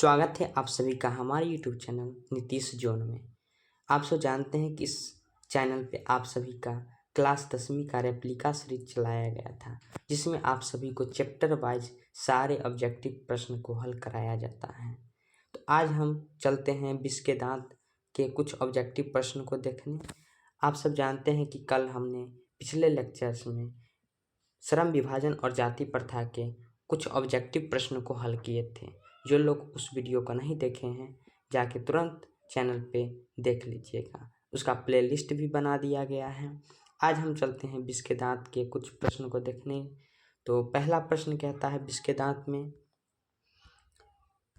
स्वागत है आप सभी का हमारे YouTube चैनल नीतीश जोन में। आप सब जानते हैं कि इस चैनल पे आप सभी का क्लास 10वीं का रेप्लिका सीरीज चलाया गया था, जिसमें आप सभी को चैप्टर वाइज सारे ऑब्जेक्टिव प्रश्न को हल कराया जाता है। तो आज हम चलते हैं विष के दांत के कुछ ऑब्जेक्टिव प्रश्न को देखने। आप सब जानते हैं कि कल हमने पिछले लेक्चर्स में श्रम विभाजन और जाति प्रथा के कुछ ऑब्जेक्टिव प्रश्न को हल किए थे। जो लोग उस वीडियो को नहीं देखे हैं जाके तुरंत चैनल पे देख लीजिएगा, उसका प्लेलिस्ट भी बना दिया गया है। आज हम चलते हैं विष के दांत के कुछ प्रश्न को देखने। तो पहला प्रश्न कहता है विष के दांत में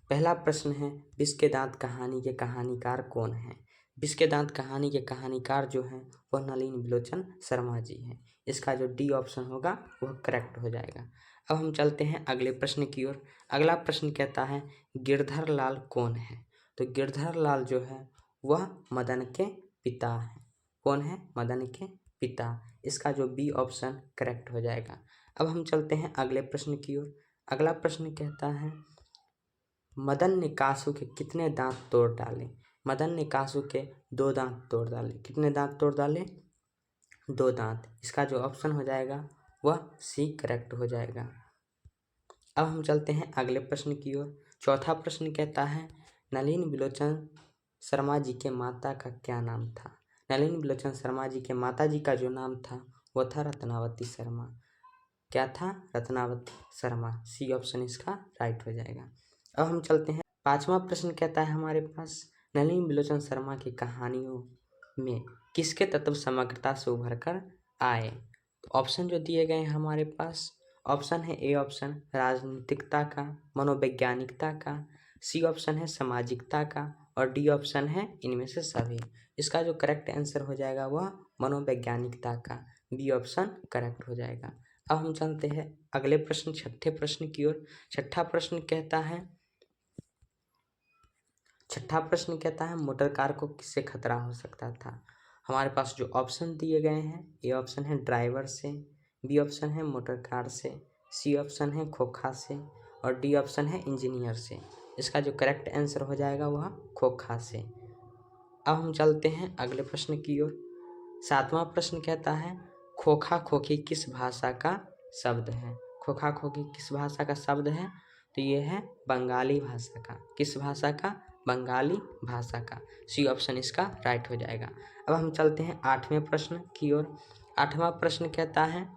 पहला प्रश्न है, विष के दांत कहानी के कहानीकार कौन है? विष के दांत कहानी के कहानीकार जो हैं वह नलिनी बिलोचन शर्मा जी हैं। इसका जो डी ऑप्शन होगा वह करेक्ट हो जाएगा। अब हम चलते हैं अगले प्रश्न की ओर। अगला प्रश्न कहता है गिरधर लाल कौन है? तो गिरधर लाल जो है वह मदन के पिता हैं। कौन है? मदन के पिता। इसका जो बी ऑप्शन करेक्ट हो जाएगा। अब हम चलते हैं अगले प्रश्न की ओर। अगला प्रश्न कहता है मदन ने कासू के कितने दांत तोड़ डाले? मदन ने कासू के 2 दांत तोड़ डाले। कितने दांत तोड़ डाले? 2 दांत। इसका जो ऑप्शन हो जाएगा वह सी करेक्ट हो जाएगा। अब हम चलते हैं अगले प्रश्न की ओर। चौथा प्रश्न कहता है नलिनी बिलोचन शर्मा जी के माता का क्या नाम था? नलिनी बिलोचन शर्मा जी के माता जी का जो नाम था वह था रत्नावती शर्मा। क्या था? रत्नावती शर्मा। सी ऑप्शन इसका राइट हो जाएगा। अब हम चलते हैं, पांचवा प्रश्न कहता है हमारे पास नलिनी बिलोचन शर्मा की कहानियों में किसके तत्व समग्रता से उभर कर आए? तो ऑप्शन जो दिए गए हैं हमारे पास, ऑप्शन है ए ऑप्शन राजनीतिकता का, मनोवैज्ञानिकता का, सी ऑप्शन है सामाजिकता का और डी ऑप्शन है इनमें से सभी। इसका जो करेक्ट आंसर हो जाएगा वह मनोवैज्ञानिकता का। बी ऑप्शन करेक्ट हो जाएगा। अब हम चलते हैं अगले प्रश्न, छठे प्रश्न की ओर। छठा प्रश्न कहता है मोटर कार को किससे खतरा हो सकता था? हमारे पास जो ऑप्शन दिए गए हैं, ए ऑप्शन है ड्राइवर से, बी ऑप्शन है मोटर कार से, सी ऑप्शन है खोखा से और डी ऑप्शन है इंजीनियर से। इसका जो करेक्ट आंसर हो जाएगा वह खोखा से। अब हम चलते हैं अगले प्रश्न की ओर। सातवां प्रश्न कहता है खोखा खोखी किस भाषा का शब्द है? खोखा खोखी किस भाषा का शब्द है? तो ये है बंगाली भाषा का। किस भाषा का? बंगाली भाषा का। सी ऑप्शन इसका राइट हो जाएगा। अब हम चलते हैं आठवें प्रश्न की ओर। आठवां प्रश्न कहता है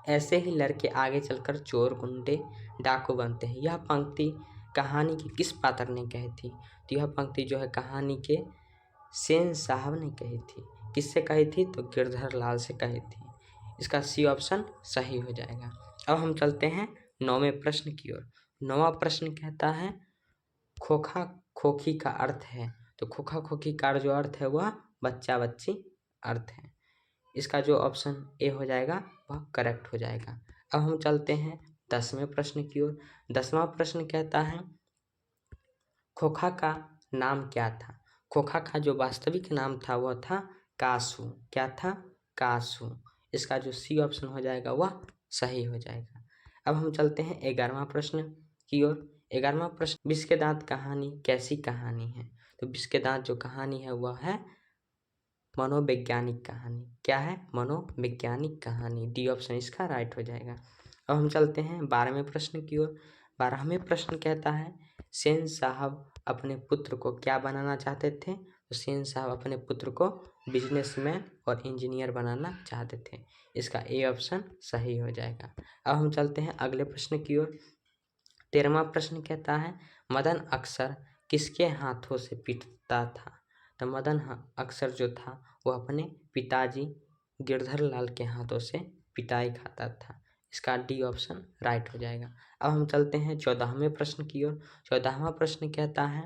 ऐसे ही लड़के आगे चलकर चोर गुंडे डाकू बनते हैं। यह पंक्ति कहानी की किस पात्र ने कही थी? तो यह पंक्ति जो है कहानी के सेन साहब ने कही थी। किससे कही थी? तो गिरधर लाल से कही थी। इसका सी ऑप्शन सही हो जाएगा। अब हम चलते हैं 9वें प्रश्न की ओर। 9वां प्रश्न कहता है खोखा खोखी का अर्थ है। तो खोखा खोखी का जो अर्थ है वह बच्चा बच्ची अर्थ है। इसका जो ऑप्शन ए हो जाएगा वह करेक्ट हो जाएगा। अब हम चलते हैं 10वें प्रश्न की ओर। 10वां प्रश्न कहता है खोखा का नाम क्या था? खोखा का जो वास्तविक नाम था वह था कासू। क्या था? कासू। इसका जो सी ऑप्शन हो जाएगा वह सही हो जाएगा। अब हम चलते हैं 11वां प्रश्न की ओर। 11वां प्रश्न विष के दांत कहानी कैसी कहानी है? तो विष के दांत जो कहानी है वह है मनोवैज्ञानिक कहानी। क्या है? मनोवैज्ञानिक कहानी। डी ऑप्शन इसका राइट हो जाएगा। अब हम चलते हैं 12वें प्रश्न की ओर। 12वें प्रश्न कहता है सेन साहब अपने पुत्र को क्या बनाना चाहते थे? तो सेन साहब अपने पुत्र को बिजनेसमैन और इंजीनियर बनाना चाहते थे। इसका ए ऑप्शन सही हो जाएगा। अब हम चलते हैं अगले प्रश्न की ओर। 13वां प्रश्न कहता है मदन अक्सर किसके हाथों से पीटता था? तो मदन अक्सर जो था वो अपने पिताजी गिरधर लाल के हाथों से पिटाई खाता था। इसका डी ऑप्शन राइट हो जाएगा। अब हम चलते हैं 14वें प्रश्न की ओर। 14वां प्रश्न कहता है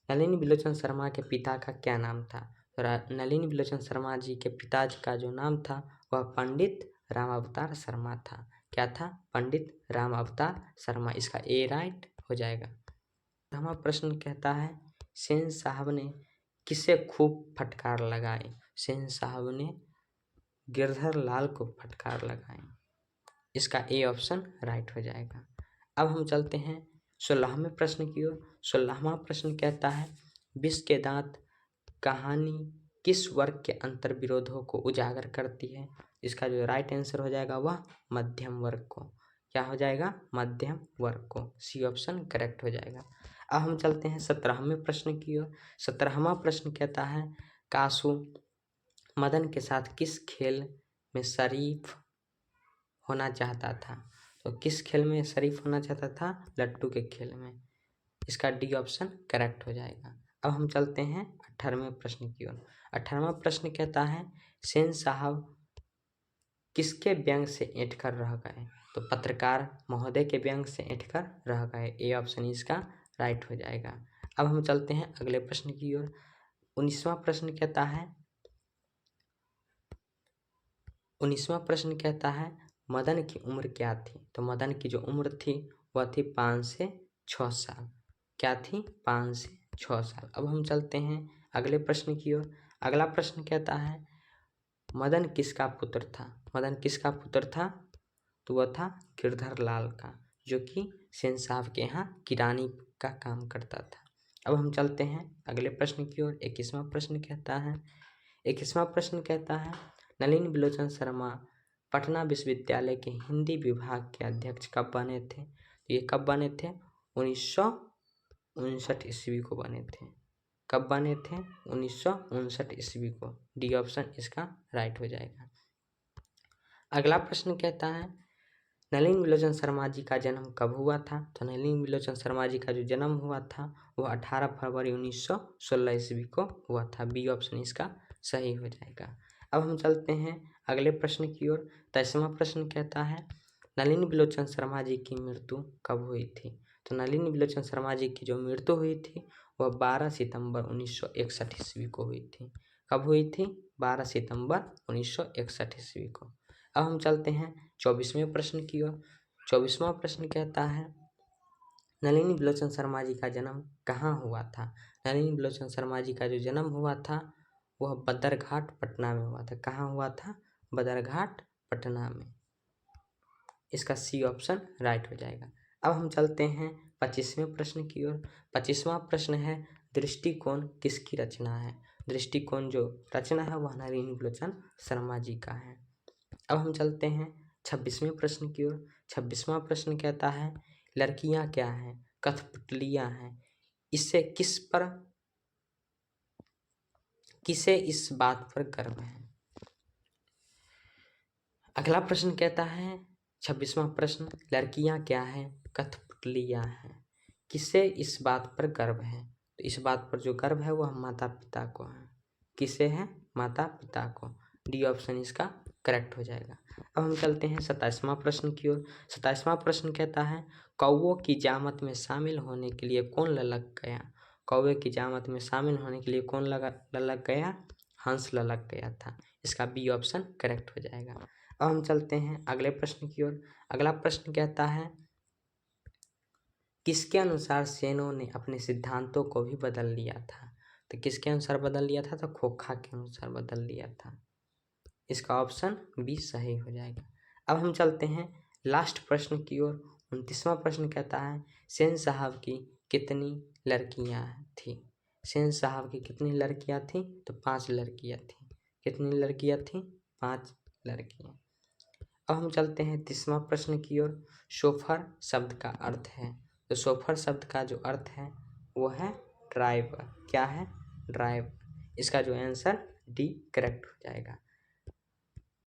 नलिनी बिलोचन शर्मा के पिता का क्या नाम था? तो नलिनी बिलोचन शर्मा जी के पिताजी का जो नाम था वह पंडित राम अवतार शर्मा था। क्या था? पंडित राम अवतार शर्मा। इसका ए राइट हो जाएगा। 15वां प्रश्न कहता है सेन साहब ने किसे खूब फटकार लगाई? सेन साहब ने गिरधर लाल को फटकार लगाई। इसका ए ऑप्शन राइट हो जाएगा। अब हम चलते हैं 16वें प्रश्न की ओर। 16वां प्रश्न कहता है विष के दांत कहानी किस वर्ग के अंतर विरोधों को उजागर करती है। इसका जो राइट आंसर हो जाएगा वह मध्यम वर्ग को। क्या हो जाएगा? मध्यम वर्ग को। सी ऑप्शन करेक्ट हो जाएगा। अब हम चलते हैं 17वें प्रश्न की ओर। 17वां प्रश्न कहता है कासु मदन के साथ किस खेल में शरीफ होना चाहता था। तो किस खेल में शरीफ होना चाहता था? लट्टू के खेल में। इसका डी ऑप्शन करेक्ट हो जाएगा। अब हम चलते हैं 18वें प्रश्न की ओर। 18वां प्रश्न कहता है सेन साहब किसके व्यंग से ऐंठ कर रह गए। तो पत्रकार महोदय के व्यंग से ऐंठ कर रह गए। ए ऑप्शन इसका राइट हो जाएगा। अब हम चलते हैं अगले प्रश्न की ओर। 19वां प्रश्न कहता है 19वां प्रश्न कहता है मदन की उम्र क्या थी। तो मदन की जो उम्र थी वह थी 5 से 6 साल। क्या थी? 5 से 6 साल। अब हम चलते हैं अगले प्रश्न की ओर। अगला प्रश्न कहता है मदन किसका पुत्र था। मदन किसका पुत्र था? तो वह था गिरधर लाल का, जो कि सेन साहब के यहाँ किरानी का काम करता था। अब हम चलते हैं अगले प्रश्न की ओर। 21वां प्रश्न कहता है 21वां प्रश्न कहता है नलिनी बिलोचन शर्मा पटना विश्वविद्यालय के हिंदी विभाग के अध्यक्ष कब बने थे। तो ये कब बने थे? 1959 ईस्वी को बने थे। कब बने थे? 1959 ईस्वी को। डी ऑप्शन इसका राइट हो जाएगा। अगला प्रश्न कहता है नलिनी बिलोचन शर्मा जी का जन्म कब हुआ था। तो नलिनी बिलोचन शर्मा जी का जो जन्म हुआ था वह 18 फरवरी 1916 ईस्वी को हुआ था। बी ऑप्शन इसका सही हो जाएगा। अब हम चलते हैं अगले प्रश्न की ओर। 23वां प्रश्न कहता है नलिनी बिलोचन शर्मा जी की मृत्यु कब हुई थी। तो नलिनी बिलोचन शर्मा जी की जो मृत्यु हुई थी वह 12 सितंबर 1961 ईस्वी को हुई थी। कब हुई थी? 12 सितंबर 1961 ईस्वी को। अब हम चलते हैं 24वें प्रश्न की ओर। 24वां प्रश्न कहता है नलिनी बिलोचन शर्मा जी का जन्म कहाँ हुआ था। नलिनी बिलोचन शर्मा जी का जो जन्म हुआ था वह बदरघाट पटना में हुआ था। कहाँ हुआ था? बदरघाट पटना में। इसका सी ऑप्शन राइट हो जाएगा। अब हम चलते हैं 25वें प्रश्न की ओर। 25वां प्रश्न है दृष्टिकोण किसकी रचना है। दृष्टिकोण जो रचना है वह नलिनी बिलोचन शर्मा जी का है। अब हम चलते हैं 26वें प्रश्न की ओर। 26वां प्रश्न कहता है लड़कियां क्या हैं? कठपुतलियां हैं। किसे इस बात पर गर्व है। अगला प्रश्न कहता है 26वां प्रश्न लड़कियां क्या हैं? कठपुतलियां हैं। किसे इस बात पर गर्व है। तो इस बात पर जो गर्व है वह माता पिता को है। किसे है? माता पिता को। डी ऑप्शन इसका करेक्ट हो जाएगा। अब हम चलते हैं 27वां प्रश्न की ओर। 27वां प्रश्न कहता है कौवों की जामत में शामिल होने के लिए कौन ललक गया। कौवे की जामत में शामिल होने के लिए कौन ललक गया? हंस ललक गया था। इसका बी ऑप्शन करेक्ट हो जाएगा। अब हम चलते हैं अगले प्रश्न की ओर। अगला प्रश्न कहता है किसके अनुसार सेनों ने अपने सिद्धांतों को भी बदल लिया था। तो किसके अनुसार बदल लिया था? तो खोखा के अनुसार बदल लिया था। इसका ऑप्शन बी सही हो जाएगा। अब हम चलते हैं लास्ट प्रश्न की ओर। 29वां प्रश्न कहता है सेन साहब की कितनी लड़कियां थी। सेन साहब की कितनी लड़कियां थी? तो 5 लड़कियां थी। कितनी लड़कियां थी? 5 लड़कियां। अब हम चलते हैं 30वां प्रश्न की ओर। शोफर शब्द का अर्थ है। तो शोफर शब्द का जो अर्थ है वो है ड्राइवर। क्या है? ड्राइवर। इसका जो आंसर डी करेक्ट हो जाएगा।